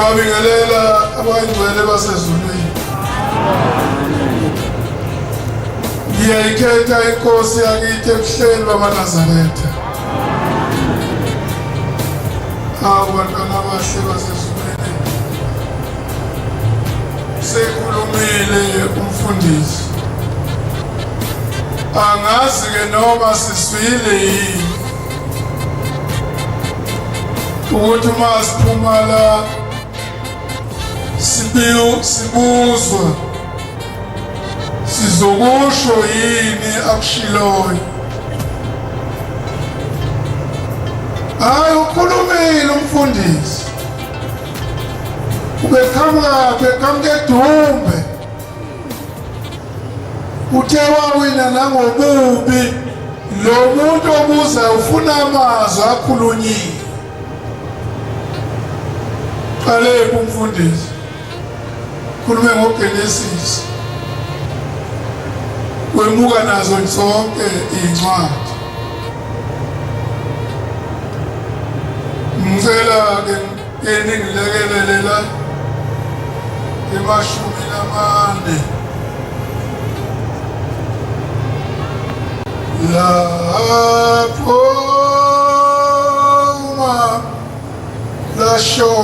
Ngiyabingelela abayingcwele basezulwini. Ngiyayikhetha inkosi yakithi ebuhleni bamaNazaretha. Abantwana abahle basezulwini. Sekhulumile umfundisi. Angazi ke noma siswile yini ukuthi uma siphuma la sibuzwa sizokusho yini akushiloyo. Hayi ukhulumile umfundisi. Ubekhamke Dumbe. Uthe wawina nangobubi. Lo muntu obuza ufuna amazwi akhulunyile. Qale umfundisi. Khulume ngoGenesis. Wemuka nazo zonke incwadi. Ngicela ke ngilekelela emashumi lamane. Lapho lashona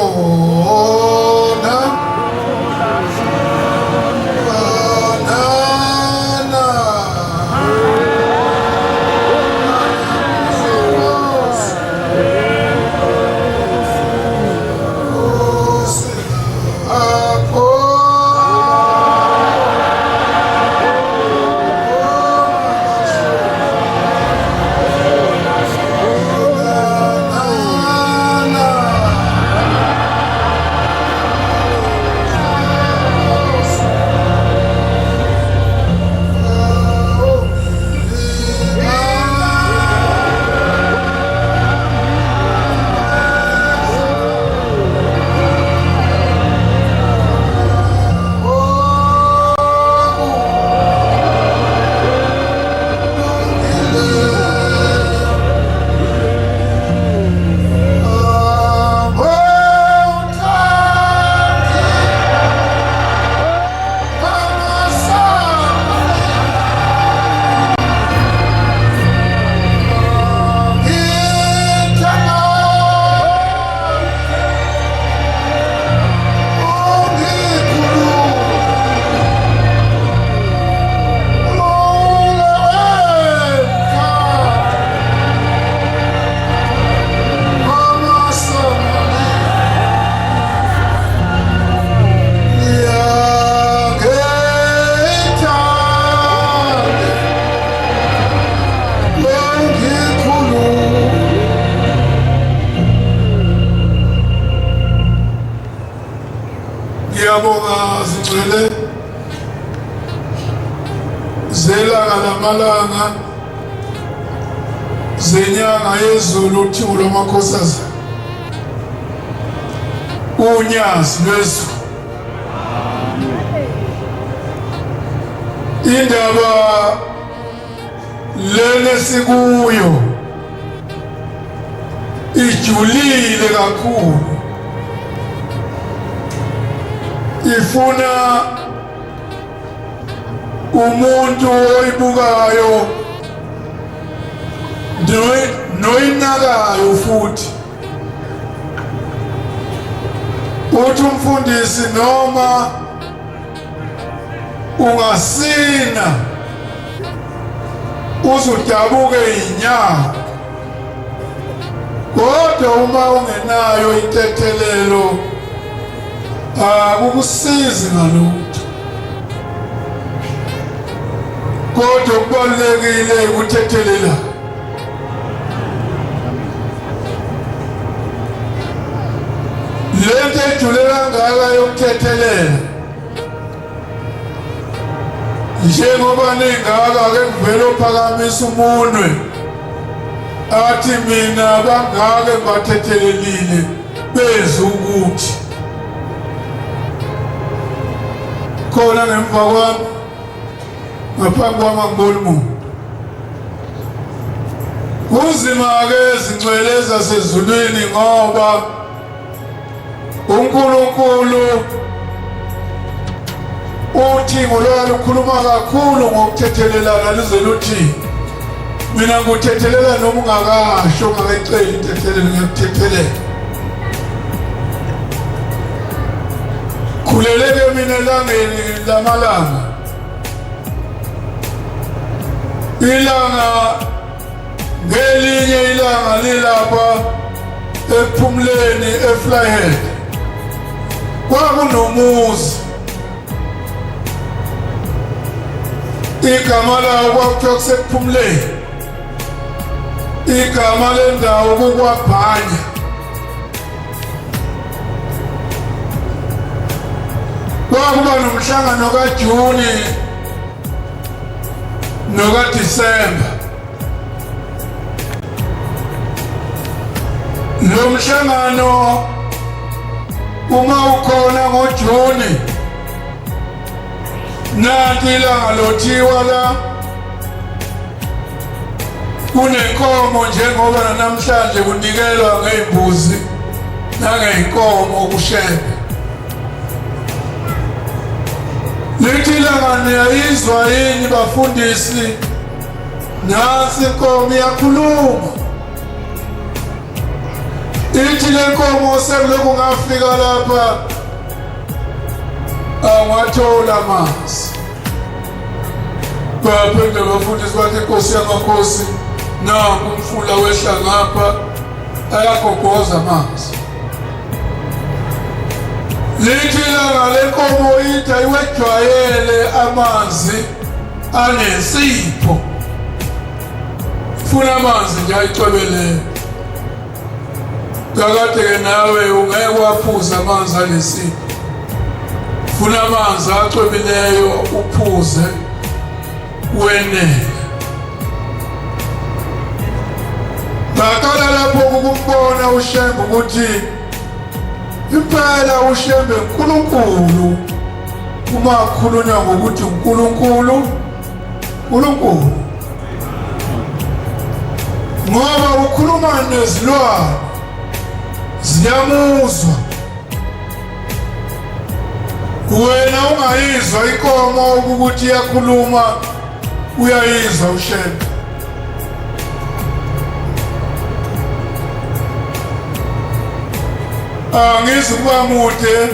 zelanga lamalanga zenyanga yezulu uthungo lwamakhosazana unyazi lwezulu. Indaba lena sikuyo ijulile kakhulu, ifuna umuntu oyibukayo noyinakayo futhi. Uthi umfundisi noma ungasina uzudabuke inyawo, kodwa uma ungenayo intethelelo akukusizi ngalutho. Kodwa kubalulekile ukuthethelela. Lento ejule kangaka yokuthethelela njengoba ningaka ke kuvela ophakamisa umunwe athi mina bangake bathethelelile bezwe ukuthi khona ngemva kwami ngaphambi kwami angiboni umuntu. Kunzima ke izingcwele zasezulwini ngoba uNkulunkulu uthi ngolwala lukhuluma kakhulu ngokuthethelelana lize luthi mina nguthethelela noma ungakasho ungakayiceli intethelelo ngiyakuthethelela. Khuleleke mina elangeni lamalanga, ilanga ngelinye ilanga lilapha ephumleni eFlyhead kwakunomuzi igama lawo kwakuthiwa kusephumleni, igama lendawo kukwabhanya. Kwakuba nomhlangano kaJuni nokaDisemba. Lo mhlangano uma ukhona ngoJuni, nanti ilanga lothiwa la kunenkomo njengoba namhlanje kunikelwa ngezimbuzi nangeyinkomo kushebe. Lithi ilanga niyayizwa yini bafundisi? Nansi inkomo iyakhuluma. Ithi le nkomo sekulokhu ngafika lapha angathola amanzi. Baphendula abafundisi bathi inkosi yamakhosi nangu umfula wehla ngapha ayagogoza amanzi. Lithi ilanga lenkomo ithi ayiwejwayele amanzi anesipho, funa amanzi nje ayicwebelele. Kakade-ke nawe ungeke waphuza amanzi anesipho, funa amanzi acwebileyo uphuze wenele. Ngaqala lapho ukumbona uShembe ukuthi impela uShembe uNkulunkulu uma kukhulunywa ngokuthi uNkulunkulu ngoba ukhuluma nezilwane ziyamuzwa. Wena ungayizwa inkomo ukuthi iyakhuluma, uyayizwa uShembe. Angizukuba mude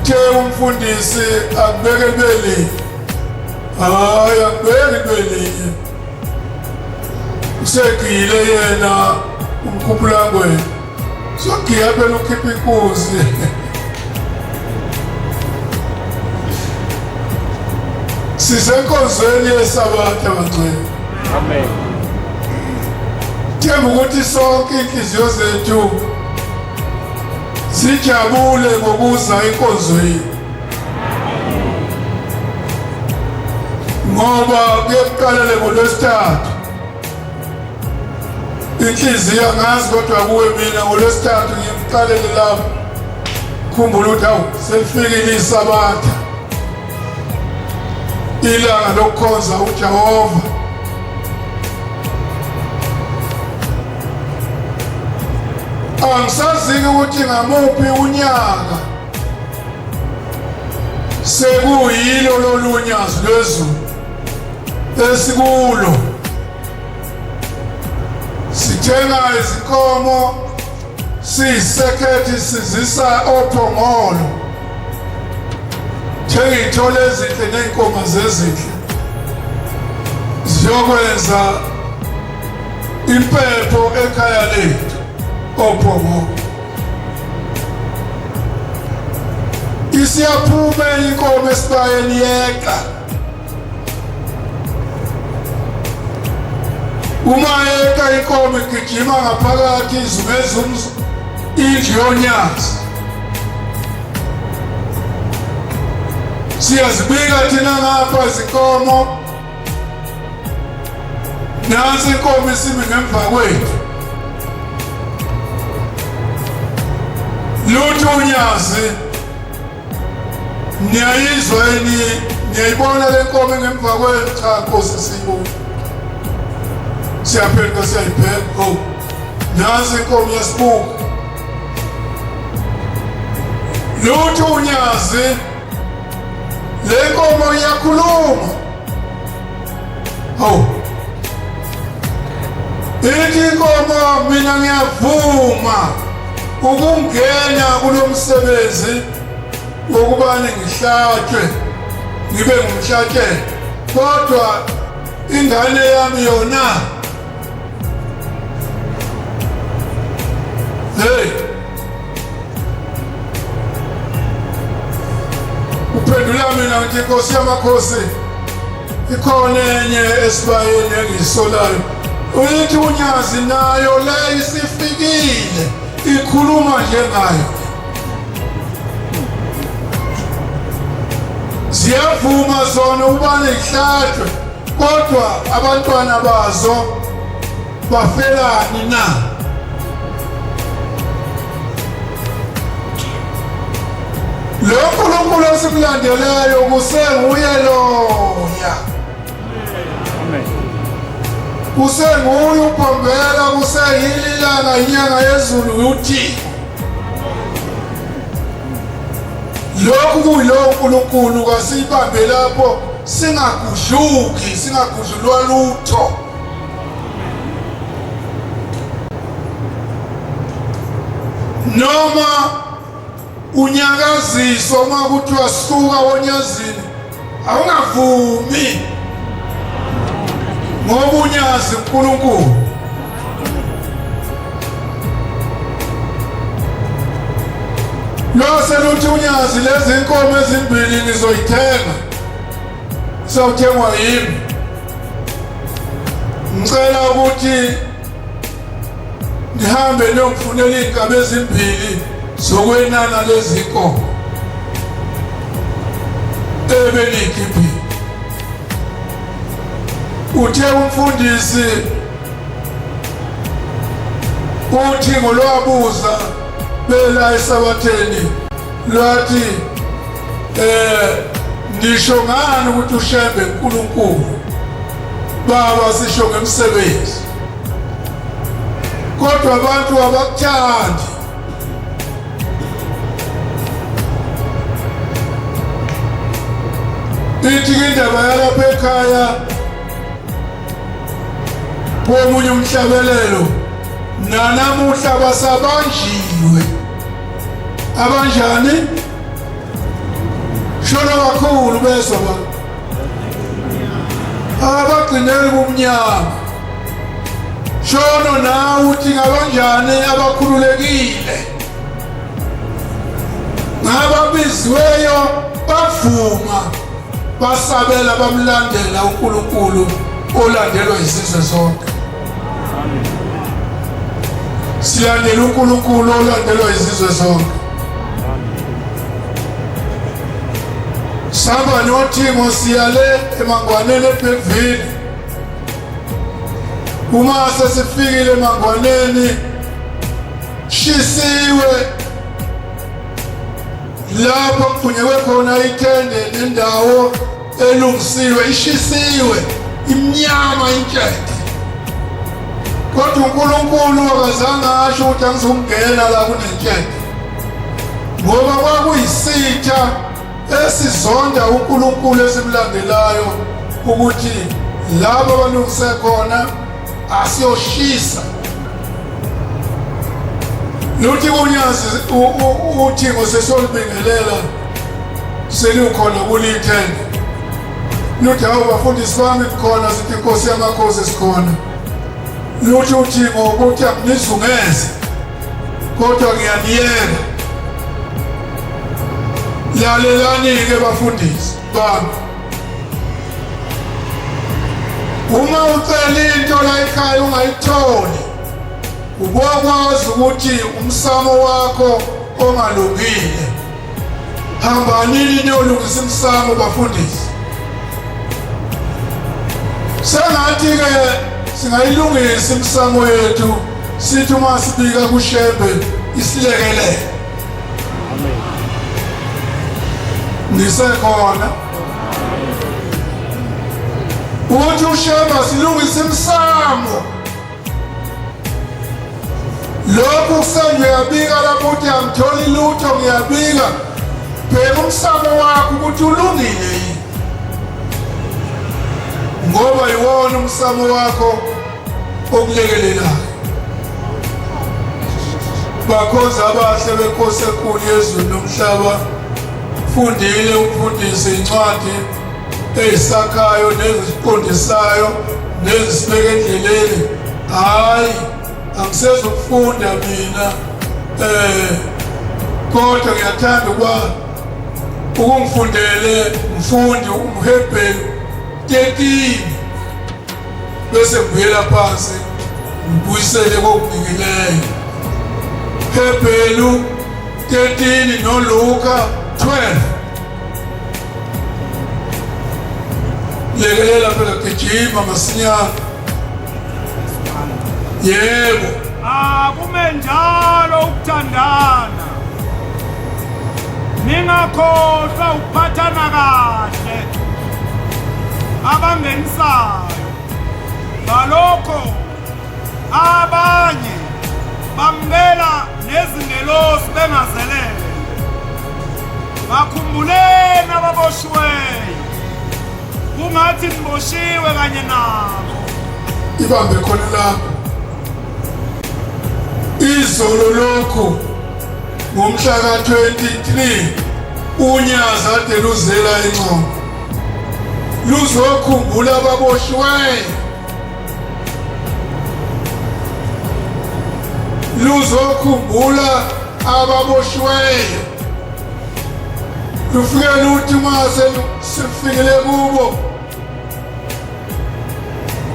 ke umfundisi akubeke beli. Hayi akubeke beli. Usekile yena umkhuphulangwe. Sogiya phela ukhipha inkosi. Sisenkonzweni yeSabatha bangcwele. Amen. Themba ukuthi sonke inhliziyo zethu sijabule ngokuza enkonzweni, ngoba kuyeqalele ngoLwesithathu. Inhliziyo angazi kodwa kuwe mina ngoLwesithathu ngiyaqalele lapho. Khumbula ukuthi awu selifikile iSabatha, ilanga lokukhonza uJehova. Angisazi ukuthi ngamuphi unyaka sekuyilo lolunyazo lwezulu esikulo. Sithenga izinkomo, siyisekethi sizisa ophongolo, thenga iy'thole ezinhle ney'nkomo zezinhle ziyokwenza impepho ekhaya lethu ophongolo. Isiyaphuma inkomo esibayeni yeqa. Uma yeqa inkomo igijima ngaphakathi izungezumzu indlu yonyazi. Siyazibika thina ngapha izinkomo, nansi inkomo isimi ngemva kwethu. Lutho unyazi, niyayizwa yini? Niyayibona le nkomo ngemva kwenu? Cha Nkosi siyibona. Siyaphendula siyayipheka. Oh, nansi inkomo yesibuko. lutho unyazi le nkomo iyakhuluma. Hawu ithi inkomo mina ngiyavuma ukungena kulomsebenzi wokubani ngihlatshwe ngibe ngumhlatshelo, kodwa ingane yami yona hey uphendula mina ngithi Nkosi yamakhosi ikhona enye esibayeni engisolayo. Uyithi unyazi nayo le isifikile ikhuluma njengayo. Ziyavuma zona ubani ihlatshwe, kodwa abantwana bazo bafelani na? Lo nkulunkulu esimlandelayo kusenguye loya, kusenguye uphombela, kuseyili ilanga inyanga yezulu uThixo. Lokhu kuyilowo nkulunkulu kasiyibambe lapho singagudluki, singagudlulwa lutho. Noma unyakaziswa uma kuthiwa suka wonyazini awungavumi, ngoba unyazi uNkulunkulu. Lose luthi unyazi lezi inkomo ezimbili nizoyithenga, sizawuthengwa yimi. Ngicela ukuthi nihambe niyongifunela iy'nkabi ezimbili zokwenana lezi nkomo ebeniyikhiphi. Uthe umfundisi uthi ngolwabuza bela esabatheni lwathi nisho ngani ukuthi ushembe uNkulunkulu? Baba sisho ngemsebenzi, kodwa abantu abakuthandi. Ithi indaba yalapha ekhaya komunye umhlabelelo nanamuhla basabanjiwe. Abanjani? Shona kakhulu bezwa abagcineli bomnyama. Shono nawe uthi ngabanjani abakhululekile, ngababiziweyo bavuma, basabela, bamlandela uNkulunkulu olandelwa izizwe zonke. Silandela uNkulunkulu olandelwa izizwe zonke. Sihamba noThimo siyale eMangwaneni eBergville. Uma sesifikile eMangwaneni shisiwe lapho kuphunyekwe khona itende nendawo elungisiwe, ishisiwe imnyama intsheke, kodwa uNkulunkulu akazange asho ukuthi angizongena la kunentsheke, ngoba kwakuyisitha esizonda uNkulunkulu esimlandelayo ukuthi labo abalungise khona asiyoshisa. Luthi unyazi uThimo sesolibingelela selukhona kulithende. Luthi hawu bafundisi bami khona, sithi Nkosi yamakhosi sikhona. Luthi uThimo ukuthi akunizungeze, kodwa ngiyaniyeka. Lalelani-ke bafundisi bami, uma ucela into la ekhaya ungayitholi, ubokwazi ukuthi umsamo wakho ongalungile. Hambanini niyolungisa umsamo bafundisi. Sengathi-ke singayilungisa imsamo yethu, sithi uma sibika kushembe isilekelele. Nisekhona ukuthi ushembe silungise imsamo. Lokhu kusengiyabika lapho uthi angitholi lutho, ngiyabika ukuthi ulungile yini, ngoba yiwona umsamo wakho okulekelelayo. Bakhozi abahle beNkosi enkulu yezulu nomhlaba, fundile ukufundisa incwadi ezisakhayo neziqondisayo nezisibeka endleleni. Hayi, angisezukufunda mina, kodwa ngiyathanda ukuba ukungifundele mfundi uMhebheli 13 bese ngibuyela phansi ngibuyisele kokunikileyo. Mhebheli 13 noLuka 12. Lekelela phela gijima masinyane. Yebo. Akume njalo ukuthandana. Ningakhohlwa ukuphathana kahle. Abangenisayo. Ngalokho abanye bamukela nezingelosi bengazelele. Bakhumbuleni ababoshiweyo. Kungathi niboshiwe kanye nabo. Ibambe khona lapho. Izolo lokho ngomhla ka-23 uNyaza ade luzela eNcongwe. Luzokhumbula ababoshiweyo. Luzokhumbula ababoshiweyo. Lufike luthi mase sifikele kubo.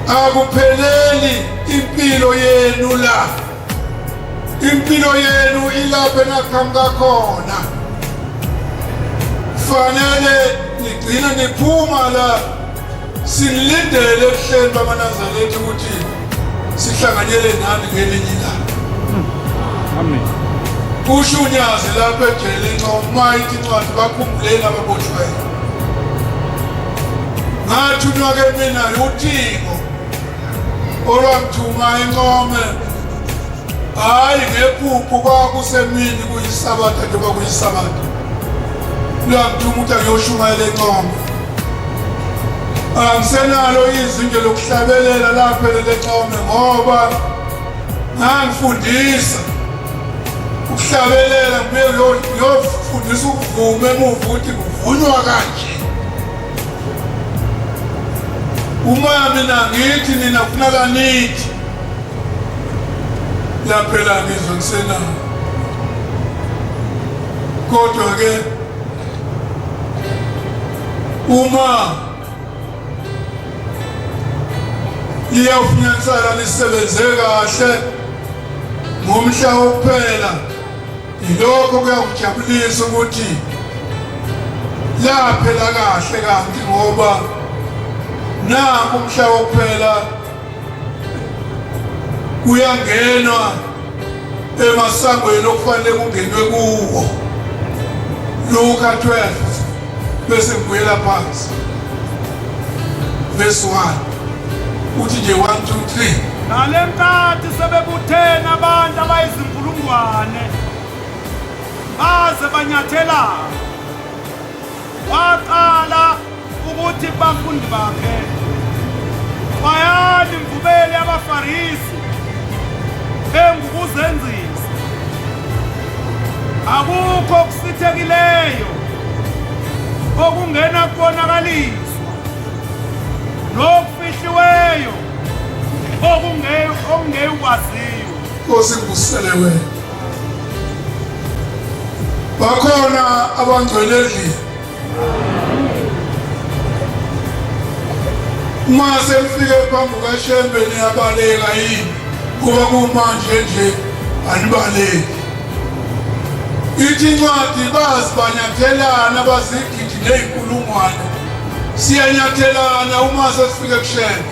Akupheleli impilo yenu la. Impilo yenu ilapha enaqhamuka khona. Fanele nigcina niphuma la silindele ebuhleni bamaNazaretha ukuthi sihlanganyele nani ngelinye ilanga. Amen. Kusho uNyazi lapha ejele eNcongwe ithi incwadi bakhumbuleni ababotshweyo. Ngathunywa ke mina uThixo olwamthuma eNcongwe. Hayi ngephupho kwakusemini kuyisabatha njengoba kuyisabatha. Lwamthuma ukuthi angiyoshumayela eNcongwe. Angisenalo izinto lokuhlabelela lapha eNcongwe ngoba ngangifundisa ukuhlabelela ngiyofundisa ukuvuma emuva ukuthi kuvunywa kanje. Uma mina ngithi nina kufuneka nithi laphela ngizwe ngisenayo. Kodwa ke uma liyawufunyanisana lisebenze kahle ngomhla wokuphela, yilokho kuyangijabulisa ukuthi laphela kahle kanti ngoba nangu umhla wokuphela kuyangenwa emasangweni okufanele kungenwe kuwo. Luka 12 bese ngibuyela phansi verse 1 uthi nje 1 2 3. Nalenkathi sebebuthene abantu abayizinkulungwane baze banyathela. Waqala ukuthi bafundi bakhe bayani imvubeli yabaFarisi engukuzenzisa. Akukho okusithekileyo okungena kubonakaliswa nokufihliweyo okungeyikwaziyo. Nkosi ngibusele wena. Bakhona abangcwele endlini. Uma selifike phambi kukaShembe niyabaleka yini? Kuba kumanje nje anibaleki. Ithi incwadi bazibanyathelana bazigidi ney'nkulungwane. Siyanyathelana uma sesifike kuShembe.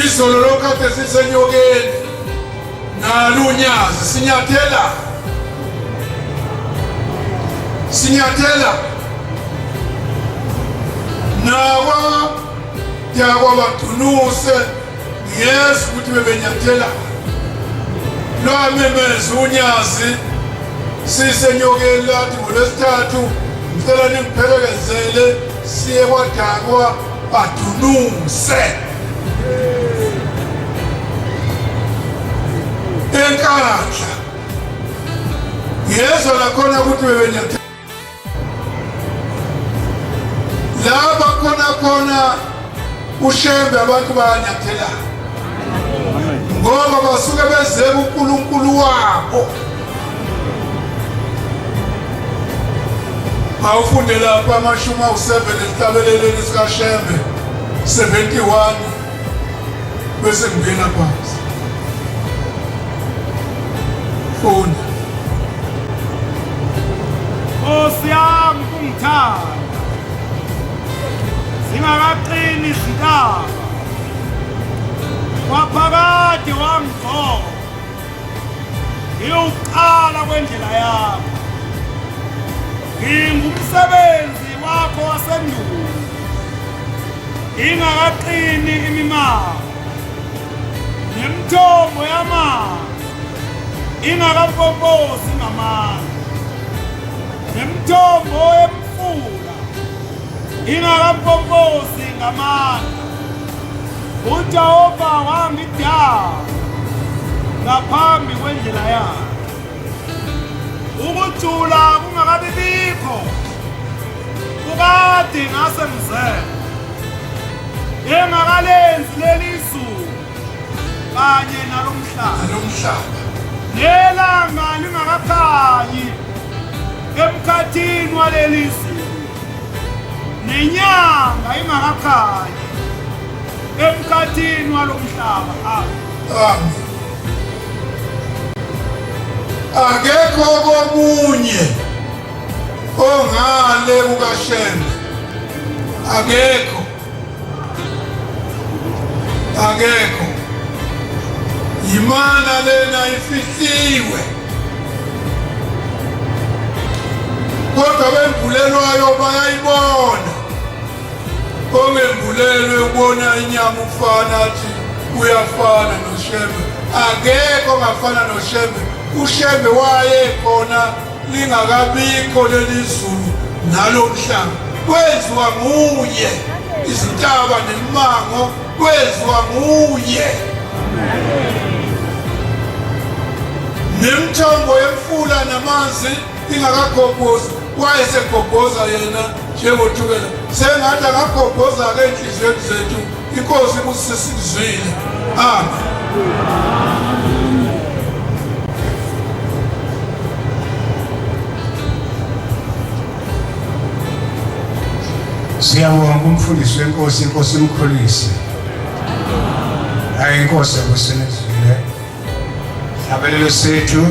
Izolo lokade sisenyokeni nalo uNyazi sinyathela nawa yakwabadunuse ngiyeza ukuthi bebenyathela lwamemeza uNyazi sisenyokeni lathi ngoLwesithathu ngicela ningiphelekezele siye kwaDakwa badunuse eNkandla yezwa lakhona ukuthi bebenyathela laba khona uShembe abantu bayanyathela ngoba basuke bezeka uNkulunkulu wabo. Awufunde lapha amashumi awu7 esihlabeleleni sikaShembe 71 bese ngena phansi funda. Nkosi yami kungithanda singakaqini izintaba waphakade wangigcoba ngiyuqala kwendlela yami ngingumsebenzi wakho wasendulo ingakaqini imimanga nemithombo yamanzi ingakampompozi ngamandla nemithombo yemfula ingakampompozi ngamandla uJehova wangidala ngaphambi kwendlela yakhe ukujula kungakabibikho ukade ngasemzela engakalenzi lelizulu kanye nalomhlaba nelanga lingakakhanyi emkhathini walelizulu nenyanga ingakakhanyi emkhathini walomhlaba. Amen. Akekho komunye ongale kukaShembe, akekho imana lena ifihliwe kodwa bembulelwayo bayayibona. Ongembulelwe ubona inyama ufana athi uyafana noShembe, akekho ongafana noShembe. uShembe wayekhona lingakabikho lelizulu nalomhlaba, kwenziwa nguye. Izintaba nemimango kwenziwa nguye. Nemithombo yemfula namanzi ingakagobhozi, wayesegobhoza yena njengothukela. Sengathi angagobhoza-ke enhliziyweni zethu, inkosi kusisizwile. Amen. Siyabonga umfundisi wenkosi, inkosi imkhulise. Hayi inkosi yakusinezile. Hlabelelo sethu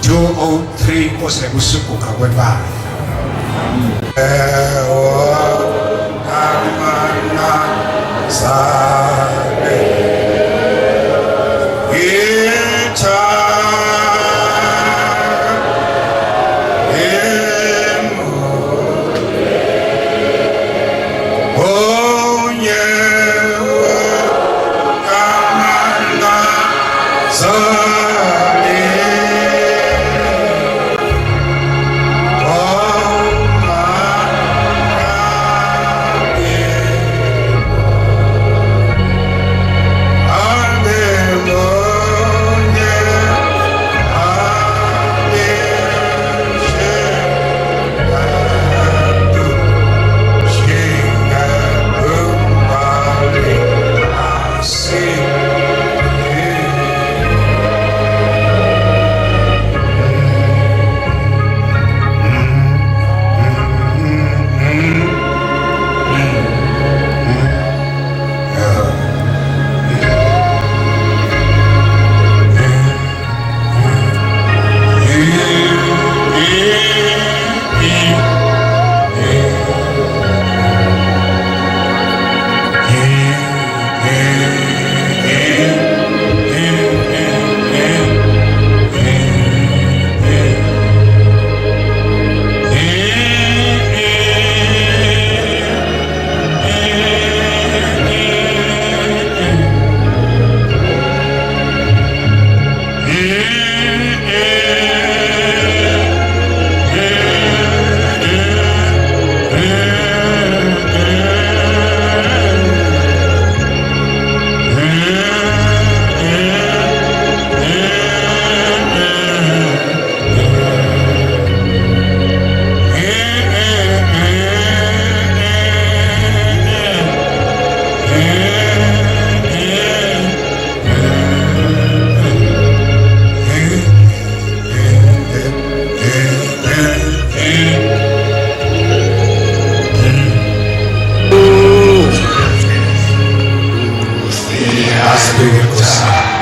203 inkosi yakusiguga kwebala. Amana sa